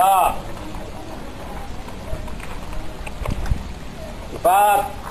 Isa. Lipat.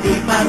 Tutup.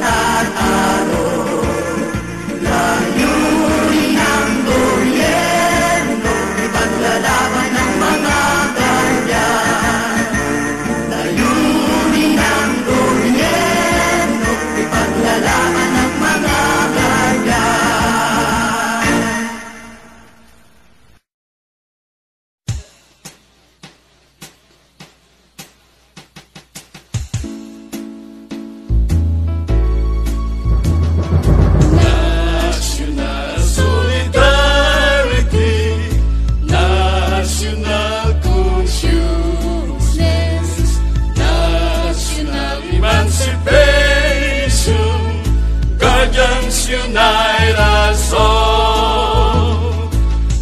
Unite us all.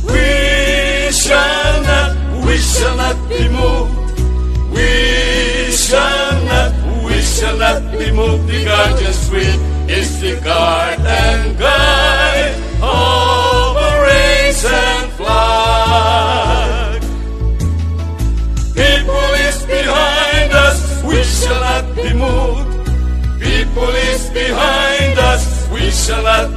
We shall not be moved. We shall not be moved. The guardian's will is the guard and guide over race and flag. People is behind us. We shall not be moved. People is behind us. We shall not